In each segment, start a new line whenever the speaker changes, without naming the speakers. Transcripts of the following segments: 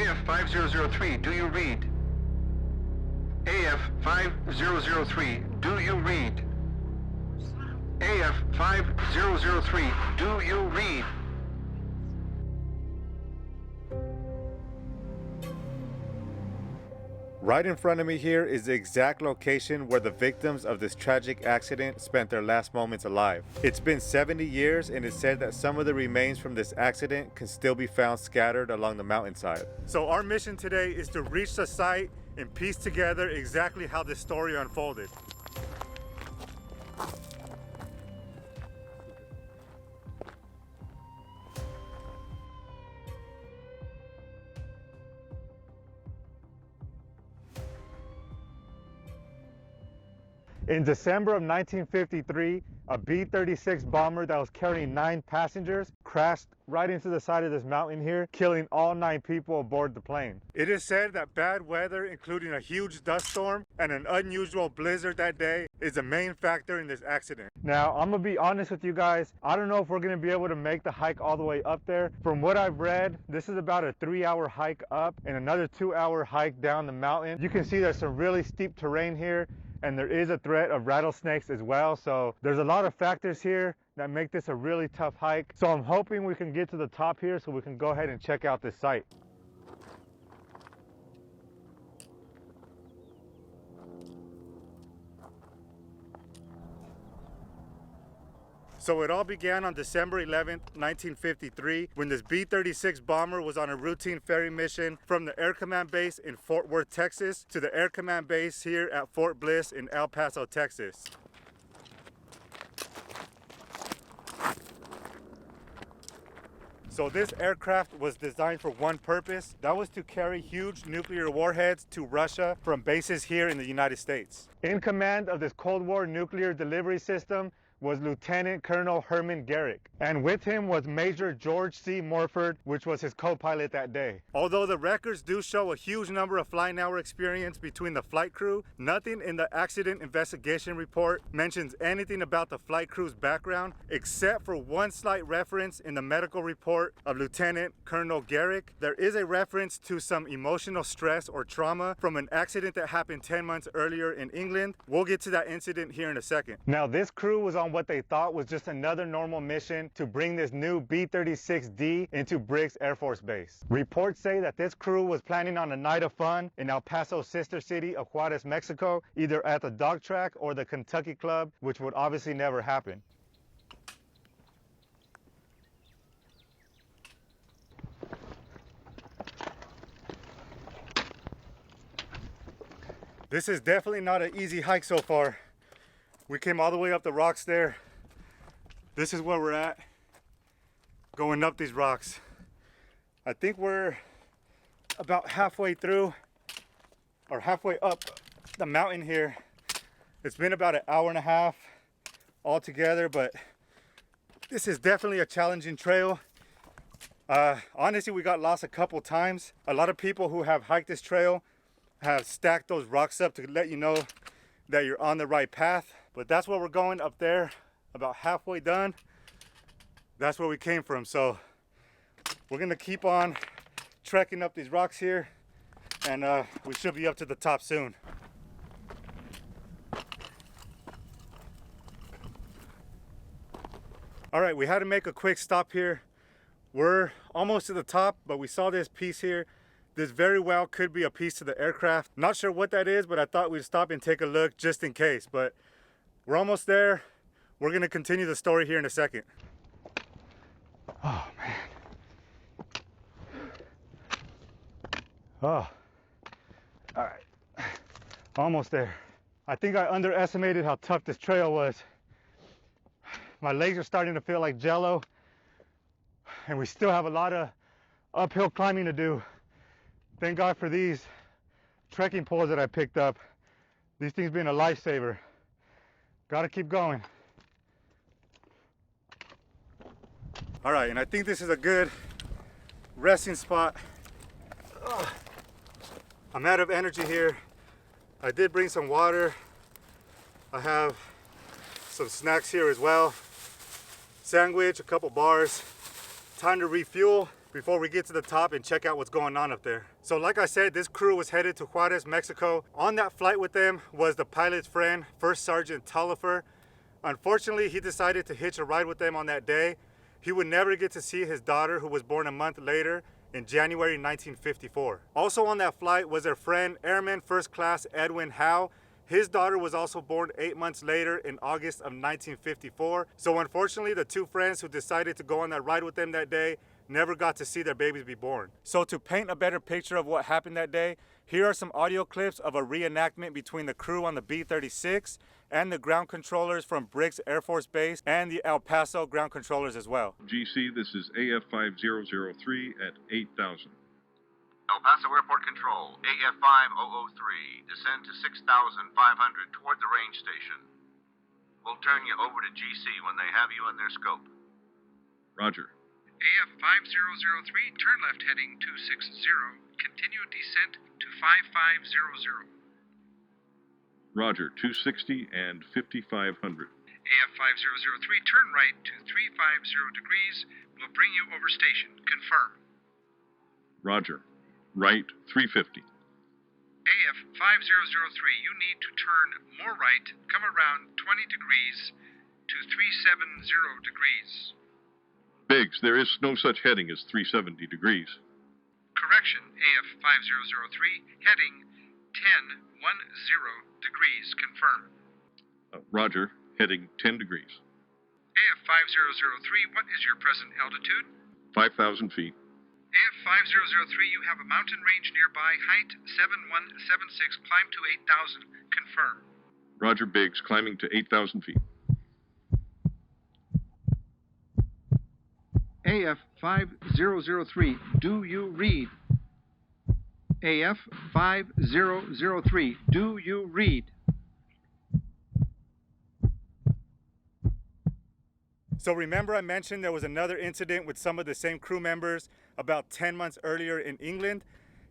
AF5003, do you read? AF5003, do you read? AF5003, do you read?
Right in front of me here is the exact location where the victims of this tragic accident spent their last moments alive. It's been 70 years and it's said that some of the remains from this accident can still be found scattered along the mountainside. So our mission today is to reach the site and piece together exactly how this story unfolded. In December of 1953, a B-36 bomber that was carrying 9 passengers crashed right into the side of this mountain here, killing all 9 people aboard the plane. It is said that bad weather, including a huge dust storm and an unusual blizzard that day, is the main factor in this accident. Now, I'm gonna be honest with you guys, I don't know if we're gonna be able to make the hike all the way up there. From what I've read, this is about a 3-hour hike up and another 2-hour hike down the mountain. You can see there's some really steep terrain here, and there is a threat of rattlesnakes as well. So there's a lot of factors here that make this a really tough hike. So I'm hoping we can get to the top here so we can go ahead and check out this site. So it all began on December 11th, 1953, when this B-36 bomber was on a routine ferry mission from the Air Command Base in Fort Worth, Texas, to the Air Command Base here at Fort Bliss in El Paso, Texas. So this aircraft was designed for one purpose. That was to carry huge nuclear warheads to Russia from bases here in the United States. In command of this Cold War nuclear delivery system was Lieutenant Colonel Herman Garrick, and with him was Major George C. Morford, which was his co-pilot that day. Although the records do show a huge number of flying hour experience between the flight crew, nothing in the accident investigation report mentions anything about the flight crew's background, except for one slight reference in the medical report of Lieutenant Colonel Garrick. There is a reference to some emotional stress or trauma from an accident that happened 10 months earlier in England. We'll get to that incident here in a second. Now, this crew was on what they thought was just another normal mission to bring this new B-36D into Briggs Air Force Base. Reports say that this crew was planning on a night of fun in El Paso's sister city of Juarez, Mexico, either at the dog track or the Kentucky Club, which would obviously never happen. This is definitely not an easy hike so far. We came all the way up the rocks there. This is where we're at, going up these rocks. I think we're about halfway through, or halfway up the mountain here. It's been about an hour and a half altogether, but this is definitely a challenging trail. Honestly, we got lost a couple times. A lot of people who have hiked this trail have stacked those rocks up to let you know that you're on the right path. But that's where we're going up there, about halfway done. That's where we came from. So we're gonna keep on trekking up these rocks here, and we should be up to the top soon. All right, we had to make a quick stop here. We're almost to the top, but we saw this piece here. This very well could be a piece to the aircraft. Not sure what that is, but I thought we'd stop and take a look just in case. But we're almost there. We're gonna continue the story here in a second. Oh man. Oh, all right, almost there. I think I underestimated how tough this trail was. My legs are starting to feel like jello, and we still have a lot of uphill climbing to do. Thank God for these trekking poles that I picked up. These things being a lifesaver. Gotta keep going. All right, and I think this is a good resting spot. Ugh. I'm out of energy here. I did bring some water. I have some snacks here as well. Sandwich, a couple bars. Time to refuel before we get to the top and check out what's going on up there. So like I said, this crew was headed to Juarez, Mexico. On that flight with them was the pilot's friend, First Sergeant Tullifer. Unfortunately, he decided to hitch a ride with them on that day. He would never get to see his daughter, who was born a month later in January 1954. Also on that flight was their friend, Airman First Class Edwin Howe. His daughter was also born 8 months later in August of 1954. So unfortunately, the two friends who decided to go on that ride with them that day never got to see their babies be born. So to paint a better picture of what happened that day, here are some audio clips of a reenactment between the crew on the B-36 and the ground controllers from Briggs Air Force Base and the El Paso ground controllers as well.
GC, this is AF 5003 at 8,000.
El Paso Airport Control, AF 5003, descend to 6,500 toward the range station. We'll turn you over to GC when they have you in their scope.
Roger.
AF 5003, turn left heading 260, continue descent to 5500.
Roger, 260 and 5,500.
AF 5003, turn right to 350 degrees, will bring you over station, confirm.
Roger, right 350.
AF 5003, you need to turn more right, come around 20 degrees to 370 degrees.
Biggs, there is no such heading as 370 degrees.
Correction, AF 5003, heading 1010 degrees, confirm.
Roger, heading 10 degrees.
AF 5003, what is your present altitude?
5,000 feet.
AF 5003, you have a mountain range nearby, height 7176, climb to 8,000, confirm.
Roger, Biggs, climbing to 8,000 feet.
AF 5003, do you read? AF 5003, do you read?
So remember I mentioned there was another incident with some of the same crew members about 10 months earlier in England.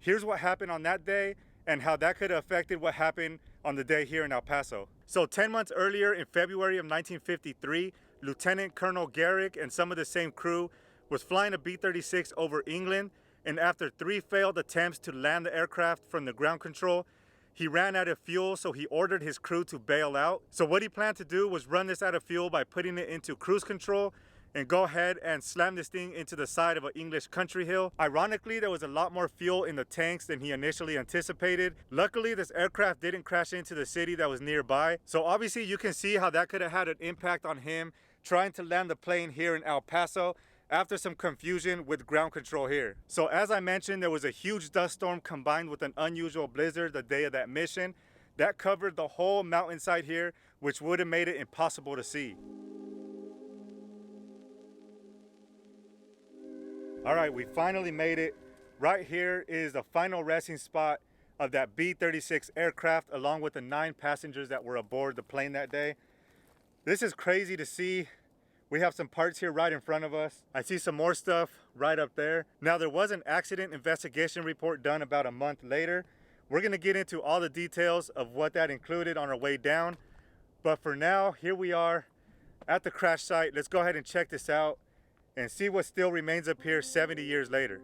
Here's what happened on that day and how that could have affected what happened on the day here in El Paso. So 10 months earlier in February of 1953, Lieutenant Colonel Garrick and some of the same crew was flying a B-36 over England, and after 3 failed attempts to land the aircraft from the ground control, he ran out of fuel, so he ordered his crew to bail out. So what he planned to do was run this out of fuel by putting it into cruise control and go ahead and slam this thing into the side of an English country hill. Ironically, there was a lot more fuel in the tanks than he initially anticipated. Luckily, this aircraft didn't crash into the city that was nearby. So obviously you can see how that could have had an impact on him trying to land the plane here in El Paso after some confusion with ground control here. So as I mentioned, there was a huge dust storm combined with an unusual blizzard the day of that mission that covered the whole mountainside here, which would have made it impossible to see. All right, we finally made it. Right here is the final resting spot of that B-36 aircraft, along with the 9 passengers that were aboard the plane that day. This is crazy to see. We have some parts here right in front of us. I see some more stuff right up there. Now, there was an accident investigation report done about a month later. We're gonna get into all the details of what that included on our way down. But for now, here we are at the crash site. Let's go ahead and check this out and see what still remains up here 70 years later.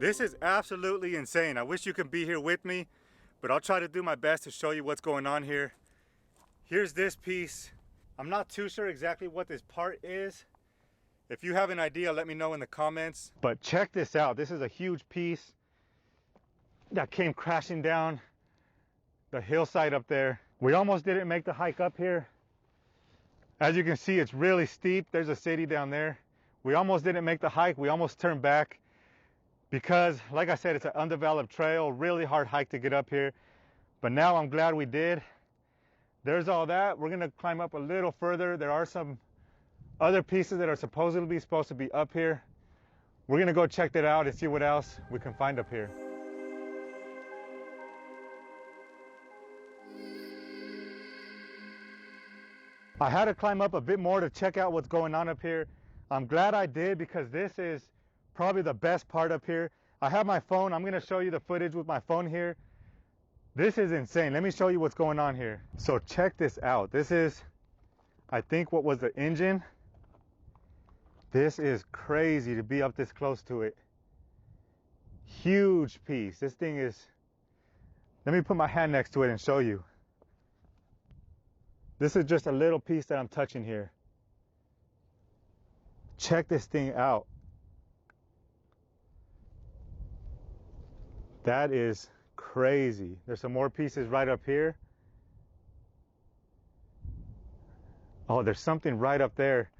This is absolutely insane. I wish you could be here with me, but I'll try to do my best to show you what's going on here. Here's this piece. I'm not too sure exactly what this part is. If you have an idea, let me know in the comments. But check this out. This is a huge piece that came crashing down the hillside up there. We almost didn't make the hike up here. As you can see, it's really steep. There's a city down there. We almost didn't make the hike. We almost turned back because, like I said, it's an undeveloped trail, really hard hike to get up here. But now I'm glad we did. There's all that. We're gonna climb up a little further. There are some other pieces that are supposedly supposed to be up here. We're gonna go check that out and see what else we can find up here. I had to climb up a bit more to check out what's going on up here. I'm glad I did because this is probably the best part up here. I have my phone. I'm gonna show you the footage with my phone here. This is insane. Let me show you what's going on here. So check this out. This is, I think, what was the engine. This is crazy to be up this close to it. Huge piece. This thing is, let me put my hand next to it and show you. This is just a little piece that I'm touching here. Check this thing out. That is crazy. There's some more pieces right up here. Oh, there's something right up there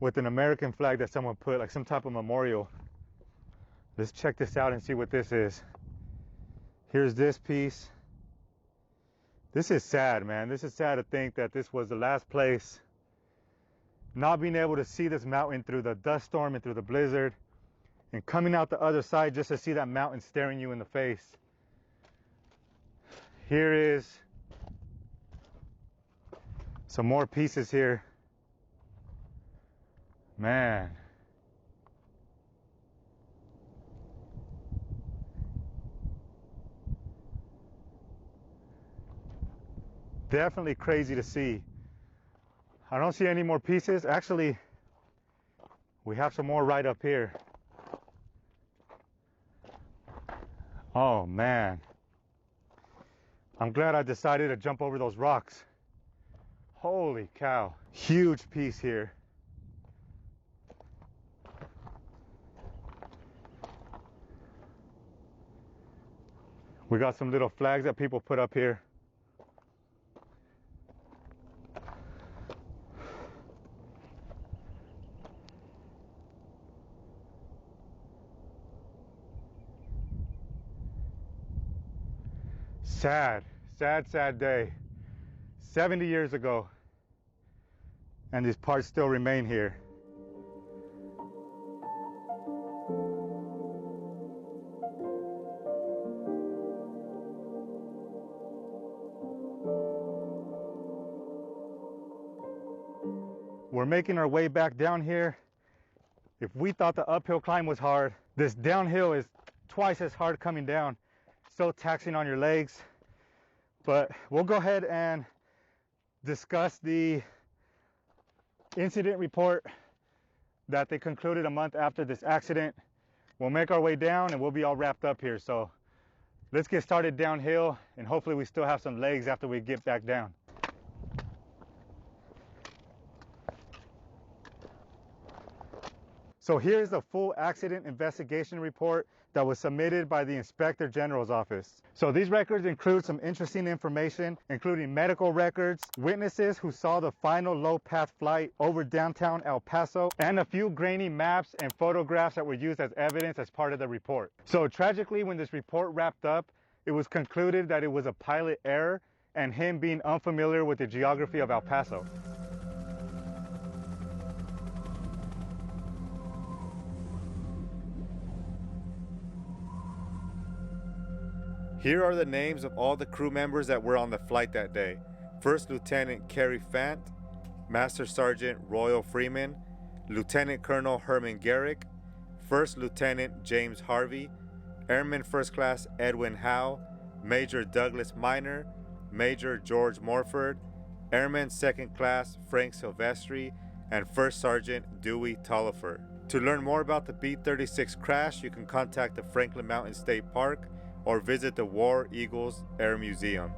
with an American flag that someone put, like some type of memorial. Let's check this out and see what this is. Here's this piece. This is sad, man. This is sad to think that this was the last place. Not being able to see this mountain through the dust storm and through the blizzard, and coming out the other side just to see that mountain staring you in the face. Here is some more pieces here. Man. Definitely crazy to see. I don't see any more pieces. Actually, we have some more right up here. Oh man. I'm glad I decided to jump over those rocks. Holy cow. Huge piece here. We got some little flags that people put up here. Sad, sad, sad day. 70 years ago. And these parts still remain here. We're making our way back down here. If we thought the uphill climb was hard, this downhill is twice as hard coming down. So taxing on your legs. But we'll go ahead and discuss the incident report that they concluded a month after this accident. We'll make our way down and we'll be all wrapped up here. So let's get started downhill, and hopefully we still have some legs after we get back down. So here's the full accident investigation report that was submitted by the Inspector General's office. So these records include some interesting information, including medical records, witnesses who saw the final low-path flight over downtown El Paso, and a few grainy maps and photographs that were used as evidence as part of the report. So tragically, when this report wrapped up, it was concluded that it was a pilot error and him being unfamiliar with the geography of El Paso. Here are the names of all the crew members that were on the flight that day. First Lieutenant Kerry Fant, Master Sergeant Royal Freeman, Lieutenant Colonel Herman Garrick, First Lieutenant James Harvey, Airman First Class Edwin Howe, Major Douglas Miner, Major George Morford, Airman Second Class Frank Silvestri, and First Sergeant Dewey Tollifer. To learn more about the B-36 crash, you can contact the Franklin Mountain State Park or visit the War Eagles Air Museum.